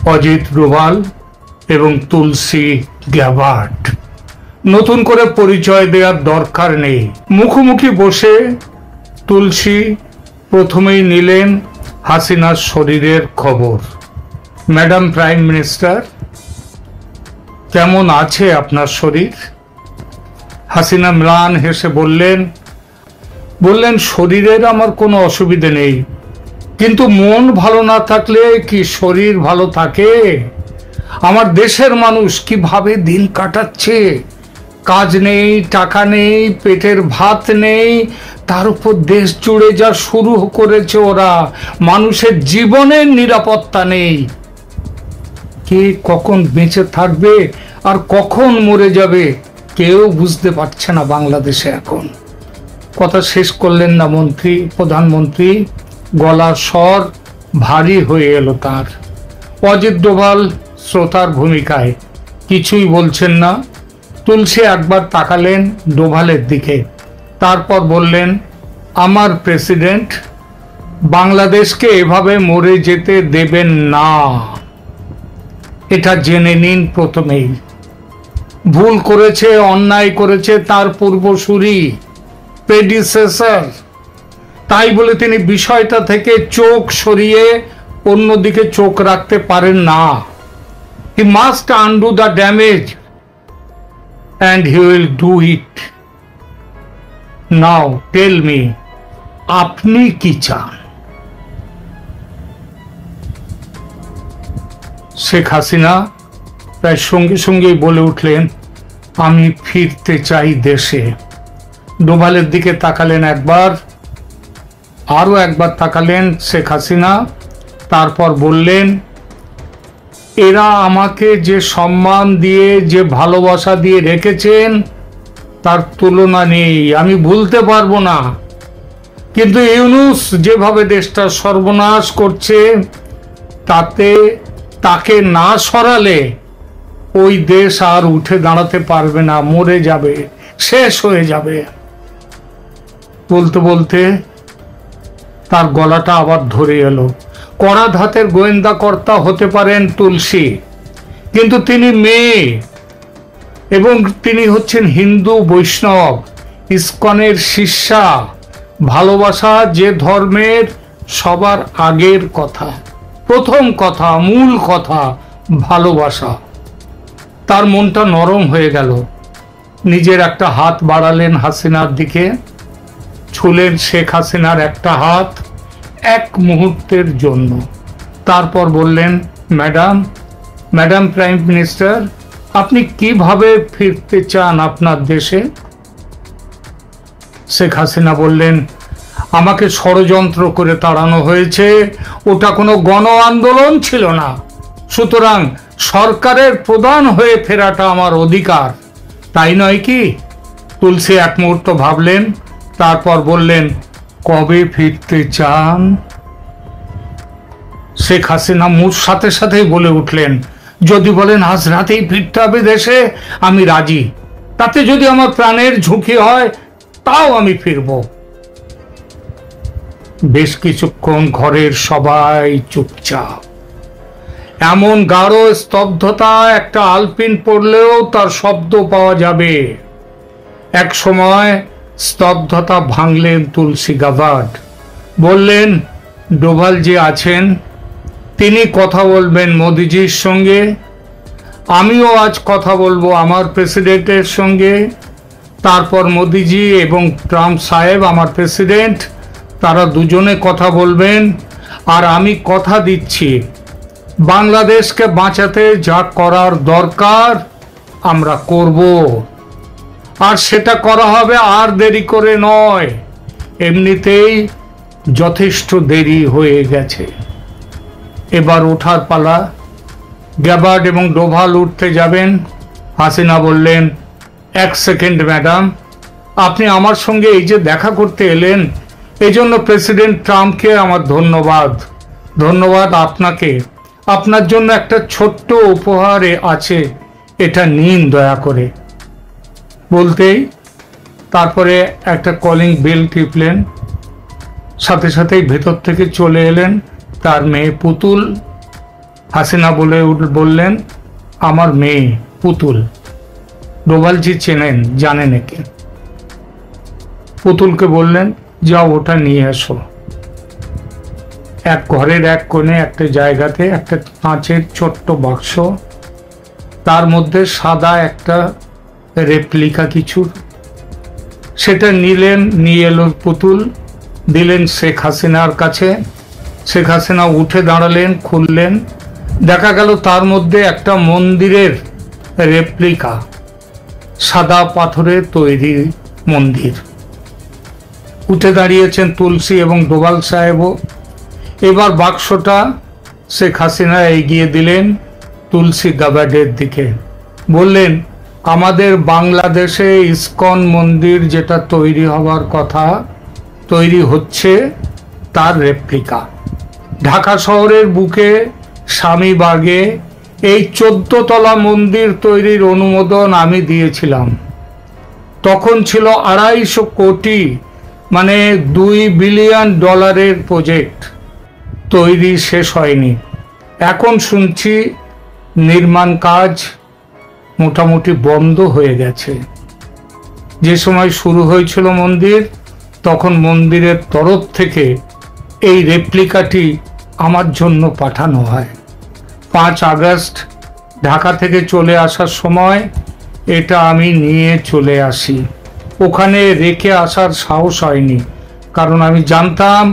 অজিত ডোভাল এবং তুলসী গ্যাবার্ড। নতুন করে পরিচয় দেওয়ার দরকার নেই। মুখোমুখি বসে তুলসী প্রথমেই নিলেন হাসিনার শরীরের খবর। ম্যাডাম প্রাইম মিনিস্টার, কেমন আছে আপনার শরীর? হাসিনা ম্লান হেসে বললেন শরীরের আমার কোনো অসুবিধে নেই, কিন্তু মন ভালো না থাকলে কি শরীর ভালো থাকে? আমার দেশের মানুষ কিভাবে দিন কাটাচ্ছে, কাজ নেই, টাকা নেই, পেটের ভাত নেই, তার উপর দেশ জুড়ে যা শুরু করেছে ওরা, মানুষের জীবনের নিরাপত্তা নেই। কে কখন বেঁচে থাকবে আর কখন মরে যাবে কেউ বুঝতে পারছে না বাংলাদেশে এখন। কথা শেষ করলেন না প্রধানমন্ত্রী, গলার স্বর ভারী হয়ে এলো তার। অজিত ডোভাল শ্রোতার ভূমিকায় কিছুই বলছেন না। তুলসী একবার তাকালেন ডোভালের দিকে, তারপর বললেন, আমার প্রেসিডেন্ট বাংলাদেশকে এভাবে মরে যেতে দেবেন না, এটা জেনে নিন প্রথমেই। ভুল করেছে, অন্যায় করেছে তার পূর্বসূরি, প্রেডিসেসর। তাই বলে তিনি বিষয়টা থেকে চোখ সরিয়ে অন্যদিকে চোখ রাখতে পারেন না। He must undo the damage and he will do it. Now tell me, আপনি কি চান? শেখ হাসিনা প্রায় সঙ্গে সঙ্গেই বলে উঠলেন, আমি ফিরতে চাই দেশে। ডোভালের দিকে তাকালেন একবার, আরো একবার তাকালেন শেখ হাসিনা, তারপর বললেন, এরা আমাকে যে সম্মান দিয়ে, যে ভালোবাসা দিয়ে রেখেছেন তার তুলনা নেই, আমি ভুলতে পারবো না। কিন্তু ইউনূস যেভাবে দেশটা সর্বনাশ করছে, তাকে না সরালে ওই দেশ আর উঠে দাঁড়াতে পারবে না, মরে যাবে, শেষ হয়ে যাবে। বলতে বলতে তার গলাটা আবার ধরে এলো। কড়া ধাতের গোয়েন্দা কর্তা হতে পারেন তুলসী, কিন্তু তিনি মেয়ে এবং তিনি হচ্ছেন হিন্দু বৈষ্ণব, ইসকনের শিষ্যা। ভালোবাসা যে ধর্মের সবার আগের কথা, প্রথম কথা, মূল কথা ভালোবাসা। তার মনটা নরম হয়ে গেল। নিজের একটা হাত বাড়ালেন হাসিনার দিকে, ছুলেন শেখ হাসিনার একটা হাত এক মুহূর্তের জন্য। তারপর বললেন, ম্যাডাম প্রাইম মিনিস্টার, আপনি কিভাবে ফিরতে চান আপনার দেশে? শেখ হাসিনা বললেন, আমাকে ষড়যন্ত্র করে তাড়ানো হয়েছে, ওটা কোনো গণ আন্দোলন ছিল না, সুতরাং সরকারের প্রধান হয়ে ফেরাটা আমার অধিকার, তাই নয় কি? তুলসী এক মুহূর্ত ভাবলেন, তারপর বললেন, কবে ফিরতে চান? শেখ হাসিনা মুখ সাথে সাথেই বলে উঠলেন, যদি বলেন আজ রাতেই ফিরতে হবে দেশে, আমি রাজি, তাতে যদি আমার প্রাণের ঝুঁকি হয় তাও আমি ফিরব। বেশ কিছুক্ষণ ঘরের সবাই চুপচাপ। এমন গাঢ় স্তব্ধতা, একটা আলপিন পড়লেও তার শব্দ পাওয়া যাবে। এক সময় স্তব্ধতা ভাঙলেন তুলসী গ্যাবার্ড। বললেন, ডোভাল যে আছেন, তিনি কথা বলবেন মোদিজির সঙ্গে, আমিও আজ কথা বলবো আমার প্রেসিডেন্টের সঙ্গে, তারপর মোদিজি এবং ট্রাম্প সাহেব আমার প্রেসিডেন্ট, তারা দুজনে কথা বলবেন। আর আমি কথা দিচ্ছি, বাংলাদেশকে বাঁচাতে যা করার দরকার আমরা করব, আর সেটা করা হবে আর দেরি করে নয়, এমনিতেই যথেষ্ট দেরি হয়ে গেছে। এবার ওঠার পালা। গ্যাবার্ড এবং ডোভাল উঠতে যাবেন। হাসিনা বললেন, এক সেকেন্ড ম্যাডাম, আপনি আমার সঙ্গে এই যে দেখা করতে এলেন, এই জন্য প্রেসিডেন্ট ট্রাম্পকে আমার ধন্যবাদ আপনাকে। আপনার জন্য একটা ছোট্ট উপহার আছে, এটা নিন দয়া করে। বলতেই তারপরে একটা কলিং বেল টিপলেন, সাথে সাথেই ভেতর থেকে চলে এলেন তার মেয়ে পুতুল হাসিনা বললেন আমার মেয়ে পুতুল। ডোভালজি চেনেন, জানেন একে। পুতুলকে বললেন যাও ওটা নিয়ে এসো। এক ঘরের এক কোণে একটা জায়গাতে একটা কাঁচের ছোট্ট বাক্স, তার মধ্যে সাদা একটা রেপ্লিকা কিছুর। সেটা নিয়ে এলো পুতুল, দিলেন শেখ হাসিনার কাছে। শেখ হাসিনা উঠে দাঁড়ালেন, খুললেন, দেখা গেল তার মধ্যে একটা মন্দিরের রেপ্লিকা, সাদা পাথরের তৈরি মন্দির। উঠে দাঁড়িয়েছেন তুলসী এবং ডোভাল সাহেবও। এবার বাক্সটা শেখ হাসিনা এগিয়ে দিলেন তুলসী গাবার্ডের দিকে, বললেন আমাদের বাংলাদেশে ইসকন মন্দির যেটা তৈরি হওয়ার কথা, তৈরি হচ্ছে তার রেপ্লিকা। ঢাকা শহরের বুকে স্বামীবাগে এই 14 তলা মন্দির তৈরির অনুমোদন আমি দিয়েছিলাম। তখন ছিল 250 কোটি, মানে $2 বিলিয়ন প্রজেক্ট, তৈরি শেষ হয়নি। এখন শুনছি নির্মাণ কাজ মোটামুটি বন্ধ হয়ে গেছে। যে সময় শুরু হয়েছিল মন্দির, তখন মন্দিরের তরফ থেকে এই রেপ্লিকাটি আমার জন্য পাঠানো হয়। 5 আগস্ট ঢাকা থেকে চলে আসার সময় এটা আমি নিয়ে চলে আসি। ওখানে রেখে আসার সাহস হয়নি, কারণ আমি জানতাম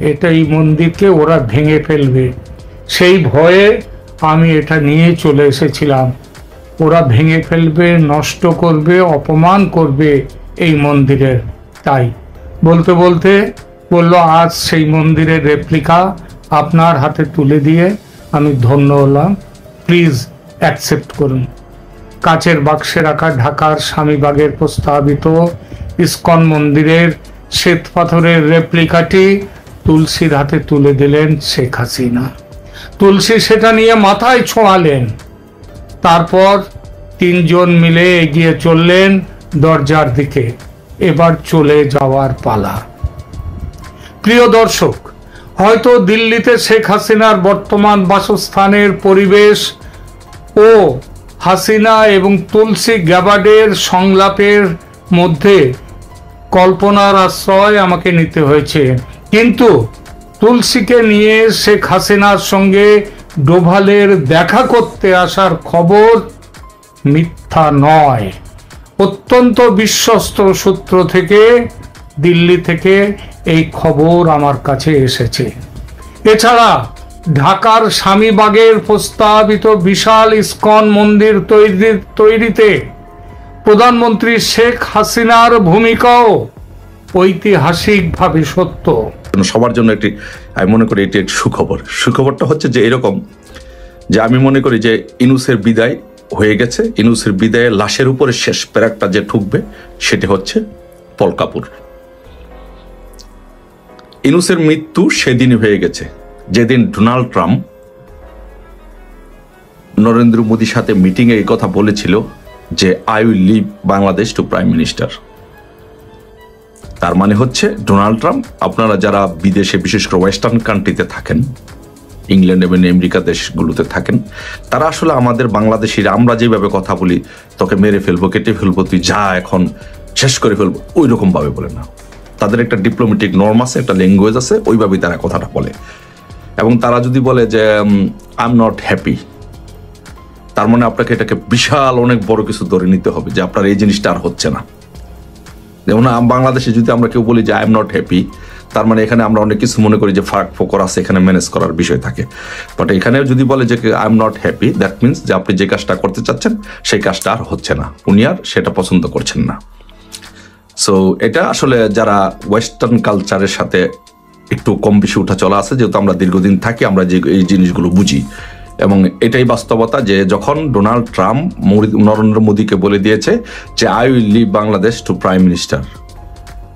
এটা এই মন্দিরকে ওরা ভেঙে ফেলবে। সেই ভয়ে আমি এটা নিয়ে চলে এসেছিলাম। ওরা ভেঙে ফেলবে, নষ্ট করবে, অপমান করবে এই মন্দিরের। তাই বলতে বলতে বলল আজ সেই মন্দিরের রেপ্লিকা আপনার হাতে তুলে দিয়ে আমি ধন্য হলাম, প্লিজ অ্যাকসেপ্ট করুন। কাচের বাক্সে রাখা ঢাকার স্বামীবাগের প্রস্তাবিত ইসকন মন্দিরের শ্বেত পাথরের রেপ্লিকাটি তুলসীর হাতে তুলে দিলেন শেখ হাসিনা। তুলসী সেটা নিয়ে মাথায় ছোঁয়ালেন। তারপর 3 জন মিলে এগিয়ে চললেন দরজার দিকে। এবার চলে যাওয়ার পালা। প্রিয় দর্শক, হয়তো দিল্লিতে শেখ হাসিনার বর্তমান বাসস্থানের পরিবেশ ও হাসিনা এবং তুলসী গ্যাবার্ডের সংলাপের মধ্যে কল্পনার আশ্রয় আমাকে নিতে হয়েছে, কিন্তু তুলসীকে নিয়ে শেখ হাসিনার সঙ্গে ডোভালের দেখা করতে আসার খবর মিথ্যা নয়। অত্যন্ত বিশ্বস্ত সূত্র থেকে, দিল্লি থেকে এই খবর আমার কাছে এসেছে। এছাড়া ঢাকার স্বামীবাগের প্রস্তাবিত বিশাল ইসকন মন্দির তৈরিতে প্রধানমন্ত্রী শেখ হাসিনার ভূমিকাও ঐতিহাসিকভাবে সত্য। সবার জন্য একটি, আমি মনে করি এটি একটি সুখবর। সুখবরটা হচ্ছে যে এরকম, যে আমি মনে করি যে ইউনূসের বিদায় হয়ে গেছে। ইউনূসের বিদায়ে লাশের উপরে শেষ প্যারাকটা যে ঠুকবে সেটি হচ্ছে পলকাপুর। ইউনূসের মৃত্যু সেদিনই হয়ে গেছে যেদিন ডোনাল্ড ট্রাম্প নরেন্দ্র মোদীর সাথে মিটিংয়ে এই কথা বলেছিল যে I will leave Bangladesh to prime minister. তার মানে হচ্ছে ডোনাল্ড ট্রাম্প, আপনারা যারা বিদেশে বিশেষ করে ওয়েস্টার্ন কান্ট্রিতে থাকেন, ইংল্যান্ড এবং আমেরিকা দেশগুলোতে থাকেন, তারা আসলে আমাদের বাংলাদেশিরা আমরা যেভাবে কথা বলি, তোকে মেরে ফেলবো, কেটে ফেলবো, তুই যা এখন শেষ করে ফেলবো, ওই রকম ভাবে বলে না। তাদের একটা ডিপ্লোম্যাটিক নর্ম আছে, একটা ল্যাঙ্গুয়েজ আছে, ওইভাবেই তারা কথাটা বলে। এবং তারা যদি বলে যে আই এম নট হ্যাপি, তার মানে আপনাকে এটাকে বিশাল অনেক বড় কিছু ধরে নিতে হবে যে আপনার এই জিনিসটা আর হচ্ছে না। যেমন বাংলাদেশে যদি আমরা কেউ বলি যে আই এম নট হ্যাপি, তার মানে এখানে আমরা অনেক কিছু মনে করি যে ফারাক ফোকর আছে, এখানে ম্যানেজ করার বিষয় থাকে। বাট এখানে যদি বলে যে I am not happy, that means যে আপনি যে কাজটা করতে চাচ্ছেন সেই কাজটা আর হচ্ছে না, উনি আর সেটা পছন্দ করছেন না। সো এটা আসলে যারা ওয়েস্টার্ন কালচারের সাথে একটু কম বেশি উঠা চলা আছে, যেহেতু আমরা দীর্ঘদিন থাকি, আমরা যে এই জিনিসগুলো বুঝি। এবং এটাই বাস্তবতা যে যখন ডোনাল্ড ট্রাম্প নরেন্দ্র মোদীকে বলে দিয়েছে যে I will leave Bangladesh to prime minister,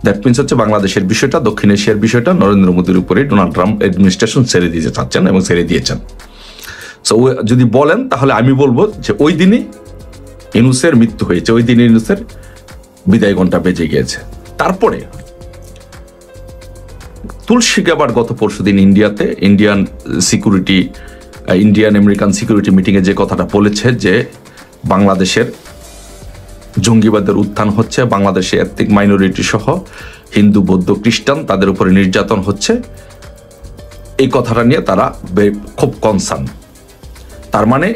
that means হচ্ছে বাংলাদেশের বিষয়টা, দক্ষিণ এশিয়ার বিষয়টা নরেন্দ্র মোদীর উপরে ডোনাল্ড ট্রাম্প অ্যাডমিনিস্ট্রেশন ছেড়ে দিতে চাচ্ছেন এবং ছেড়ে দিয়েছেন। সো যদি বলেন তাহলে আমি বলবো যে ওই দিনই ইউনূসের মৃত্যু হয়েছে, ওই দিন ইউনূসের বিদায় ঘণ্টা বেজে গিয়েছে। তারপরে তুলসী গ্যাবার্ড গত পরশুদিন ইন্ডিয়াতে Indian security Indian American security মিটিংয়ে যে কথাটা বলেছে যে বাংলাদেশের জঙ্গিবাদের উত্থান হচ্ছে, বাংলাদেশে এথনিক মাইনরিটি সহ হিন্দু, বৌদ্ধ, খ্রিস্টান তাদের উপরে নির্যাতন হচ্ছে, এই কথাটা নিয়ে তারা খুব কনসার্ন। তার মানে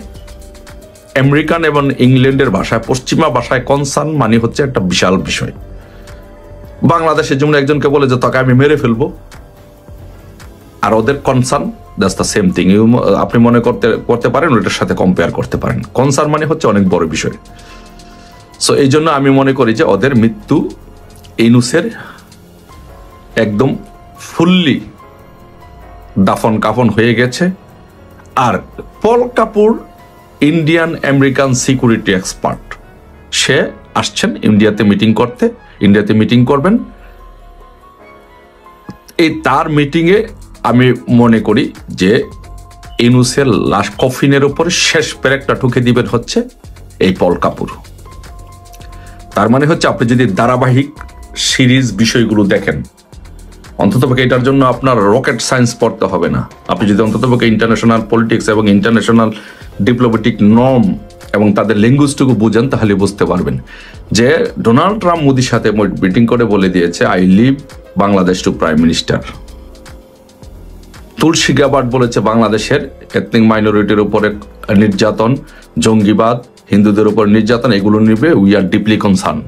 আমেরিকান এবং ইংল্যান্ডের ভাষায়, পশ্চিমা ভাষায় কনসার্ন মানে হচ্ছে একটা বিশাল বিষয়। বাংলাদেশের যেমন একজনকে বলে যে তাকে আমি মেরে ফেলবো, আর ওদের concern that's the same thing. আপনি মনে করতে পারেন ওটার সাথে কম্পেয়ার করতে পারেন। কনসার্ন মানে হচ্ছে অনেক বড় বিষয়। সো এই জন্য আমি মনে করি যে ওদের মৃত্যু ইউনূসের একদম ফুললি দাফন কাফন হয়ে গেছে। আর Paul Kapoor Indian American security expert, সে আসছেন ইন্ডিয়াতে মিটিং করবেন। এই তার মিটিংয়ে আমি মনে করি যে ইউনূসের লাশ কফিনের উপরে শেষ পেরেকটা ঠুকে দিবেন হচ্ছে এই পল কাপুর। তার মানে হচ্ছে আপনি যদি ধারাবাহিক সিরিজ বিষয়গুলো দেখেন, অন্ততপক্ষে এটার জন্য আপনার রকেট সায়েন্স পড়তে হবে না। আপনি যদি অন্ততপক্ষে ইন্টারন্যাশনাল পলিটিক্স এবং ইন্টারন্যাশনাল ডিপ্লোম্যাটিক নর্ম এবং তাদের ল্যাঙ্গুয়েজটুকু বুঝেন, তাহলে বুঝতে পারবেন যে ডোনাল্ড ট্রাম্প মোদির সাথে মিটিং করে বলে দিয়েছে I leave Bangladesh to prime minister. Tulsi Gabbard বলেছে বাংলাদেশের এথনিক মাইনরিটির উপরে নির্যাতন, জঙ্গিবাদ, হিন্দুদের উপর নির্যাতন, এগুলো নিবে উই আর ডিপলি কনসার্ন।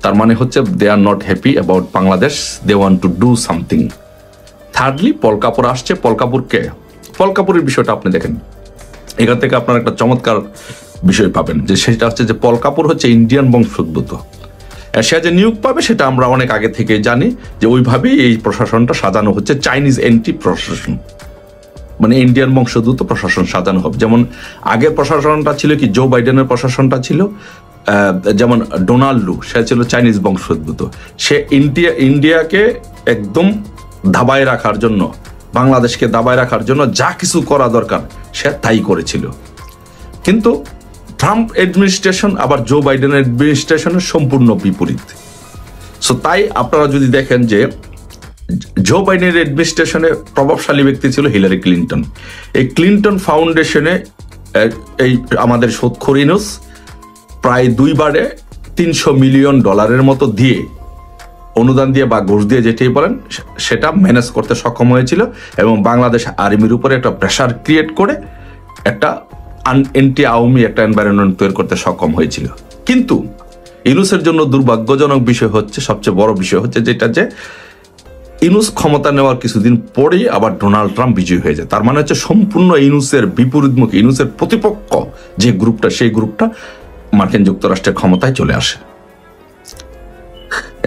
তার মানে হচ্ছে they are not happy about Bangladesh, they want to do something. Thirdly Paul Kapoor আসছে। পল কাপুরের বিষয়টা আপনি দেখেন, এখান থেকে আপনার একটা চমৎকার বিষয় পাবেন যে সেটা হচ্ছে যে পল কাপুর হচ্ছে ইন্ডিয়ান বংশোদ্ভূত। সে যে নিয়োগ পাবে সেটা আমরা অনেক আগে থেকে জানি যে ওইভাবেই এই প্রশাসনটা সাজানো হচ্ছে, চাইনিজ এন্টি প্রশাসন, মানে ইন্ডিয়ান বংশোদ্ভূত প্রশাসন সাজানো হবে। যেমন আগের প্রশাসনটা ছিল কি, জো বাইডেনের প্রশাসনটা ছিল, যেমন ডোনাল্ড লু, সে ছিল চাইনিজ বংশোদ্ভূত। সে ইন্ডিয়াকে একদম দাবায় রাখার জন্য, বাংলাদেশকে দাবায় রাখার জন্য যা কিছু করা দরকার সে তাই করেছিল। কিন্তু ট্রাম্প অ্যাডমিনিস্ট্রেশন আবার জো বাইডেনের অ্যাডমিনিস্ট্রেশনের সম্পূর্ণ বিপরীত। সো তাই আপনারা যদি দেখেন যে জো বাইডেনের অ্যাডমিনিস্ট্রেশনে প্রভাবশালী ব্যক্তি ছিল হিলারি ক্লিন্টন। এই ক্লিন্টন ফাউন্ডেশনে এই আমাদের সুদখোর ইউনূস প্রায় 2 বারে $300 মিলিয়ন মতো দিয়ে, অনুদান দিয়ে বা ঘুষ দিয়ে যেটাই বলেন, সেটা ম্যানেজ করতে সক্ষম হয়েছিল এবং বাংলাদেশ আর্মির উপরে একটা প্রেশার ক্রিয়েট করে একটা অ্যান্টি আওয়ামী একটা এনভায়রনমেন্ট তৈরি করতে সক্ষম হয়েছিল। কিন্তু ইউনূসের জন্য দুর্ভাগ্যজনক বিষয় হচ্ছে, সবচেয়ে বড় বিষয় হচ্ছে যেটা, যে ইউনূস ক্ষমতা নেওয়ার কিছুদিন পরেই আবার ডোনাল্ড ট্রাম্প বিজয়ী হয়ে যায়। তার মানে হচ্ছে সম্পূর্ণ ইউনূসের বিপরীতমুখী, ইউনূসের প্রতিপক্ষ যে গ্রুপটা, সেই গ্রুপটা মার্কিন যুক্তরাষ্ট্রের ক্ষমতায় চলে আসে।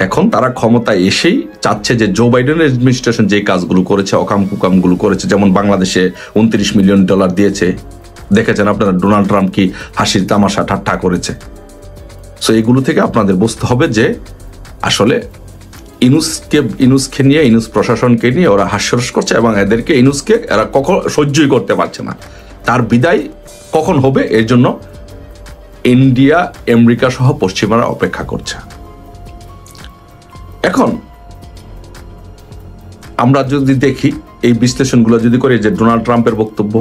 এখন তারা ক্ষমতায় এসেই চাচ্ছে যে জো বাইডেনের অ্যাডমিনিস্ট্রেশন যে কাজগুলো করেছে, অকাম কুকামগুলো করেছে, যেমন বাংলাদেশে $29 মিলিয়ন দিয়েছে, দেখেছেন আপনারা ডোনাল্ড ট্রাম্প কি হাসির তামাশা ঠাট্টা করেছে। সো এগুলো থেকে আপনাদের বুঝতে হবে যে আসলে ইউনূসকে নিয়ে, ইউনূস প্রশাসনকে নিয়ে ওরা হাস্যরস করছে এবং এদেরকে, ইউনূসকে এরা কখনো সহ্যই করতে পারছে না। তার বিদায় কখন হবে এর জন্য ইন্ডিয়া, আমেরিকা সহ পশ্চিমারা অপেক্ষা করছে। এখন আমরা যদি দেখি এই বিশ্লেষণগুলো যদি করি, যে ডোনাল্ড ট্রাম্পের বক্তব্য,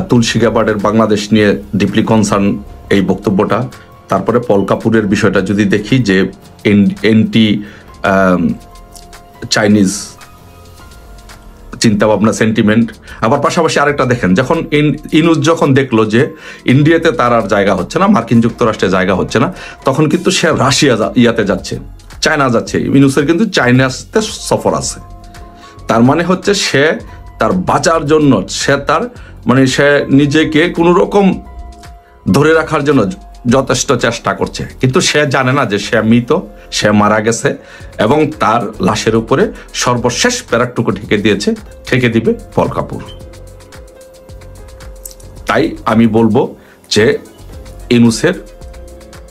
তুলসী গ্যাবার্ডের বাংলাদেশ নিয়ে ডিপলি কনসার্ন এই বক্তব্যটা, তারপরে পল কাপুরের বিষয়টা যদি দেখি যে এন্টি চাইনিজ চিন্তা ভাবনা, সেন্টিমেন্ট। আবার পাশাপাশি আরেকটা দেখেন, যখন ইউনূস যখন দেখলো যে ইন্ডিয়াতে তার আর জায়গা হচ্ছে না, মার্কিন যুক্তরাষ্ট্রে জায়গা হচ্ছে না, তখন কিন্তু সে রাশিয়া ইয়াতে যাচ্ছে, চায়না যাচ্ছে। ইউনূসের কিন্তু চায়নাতে সফর আছে। তার মানে হচ্ছে সে তার বাঁচার জন্য, সে নিজেকে কোনো রকম ধরে রাখার জন্য যথেষ্ট চেষ্টা করছে, কিন্তু সে জানে না যে সে মৃত, সে মারা গেছে এবং তার লাশের উপরে সর্বশেষ প্যারাকটুকু ঠেকে দিবে পল কাপুর। তাই আমি বলবো যে ইউনূসের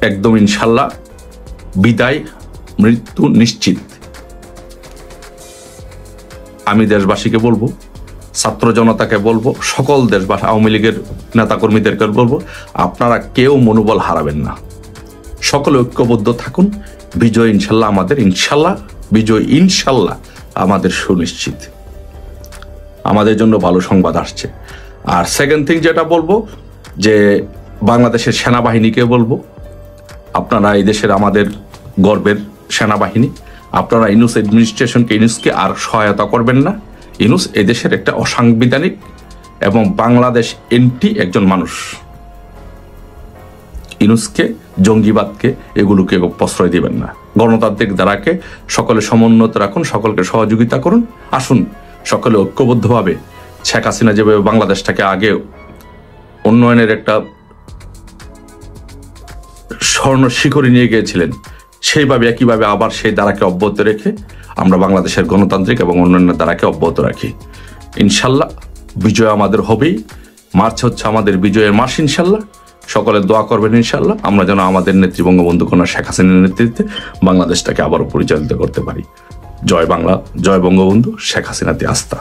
একদম ইনশাল্লাহ বিদায়, মৃত্যু নিশ্চিত। আমি দেশবাসীকে বলবো, ছাত্র জনতাকে বলবো, সকল দেশবাসী, আওয়ামী লীগের নেতাকর্মীদেরকে বলবো, আপনারা কেউ মনোবল হারাবেন না, সকলে ঐক্যবদ্ধ থাকুন। বিজয় ইনশাল্লাহ আমাদের, বিজয় ইনশাল্লাহ আমাদের সুনিশ্চিত। আমাদের জন্য ভালো সংবাদ আসছে। আর সেকেন্ড থিং যেটা বলবো যে বাংলাদেশের সেনাবাহিনীকে বলবো, আপনারা এই দেশের আমাদের গর্বের সেনাবাহিনী, আপনারা ইউনূস অ্যাডমিনিস্ট্রেশনকে, ইউনূসকে আর সহায়তা করবেন না। ইউনূস এদেশের একটা অসাংবিধানিক এবং বাংলাদেশ এন্টি একজন মানুষ। ইউনূসকে, জঙ্গিবাদকে, এগুলোকে প্রশ্রয় দিবেন না। গণতান্ত্রিক ধারাকে সকলে সমুন্নত রাখুন, সকলকে সহযোগিতা করুন। আসুন সকলে ঐক্যবদ্ধভাবে শেখ হাসিনা যেভাবে বাংলাদেশটাকে আগে উন্নয়নের একটা স্বর্ণ শিখরে নিয়ে গিয়েছিলেন, সেইভাবে একইভাবে আবার সেই ধারাকে অব্যাহত রেখে আমরা বাংলাদেশের গণতান্ত্রিক এবং উন্নয়নের ধারাকে অব্যাহত রাখি। ইনশাল্লাহ বিজয় আমাদের হবেই। মার্চ হচ্ছে আমাদের বিজয়ের মাস। ইনশাল্লাহ সকলে দোয়া করবেন ইনশাল্লাহ আমরা যেন আমাদের নেত্রী বঙ্গবন্ধু কন্যা শেখ হাসিনার নেতৃত্বে বাংলাদেশটাকে আবারও পরিচালিত করতে পারি। জয় বাংলা, জয় বঙ্গবন্ধু, শেখ হাসিনাতে আস্থা।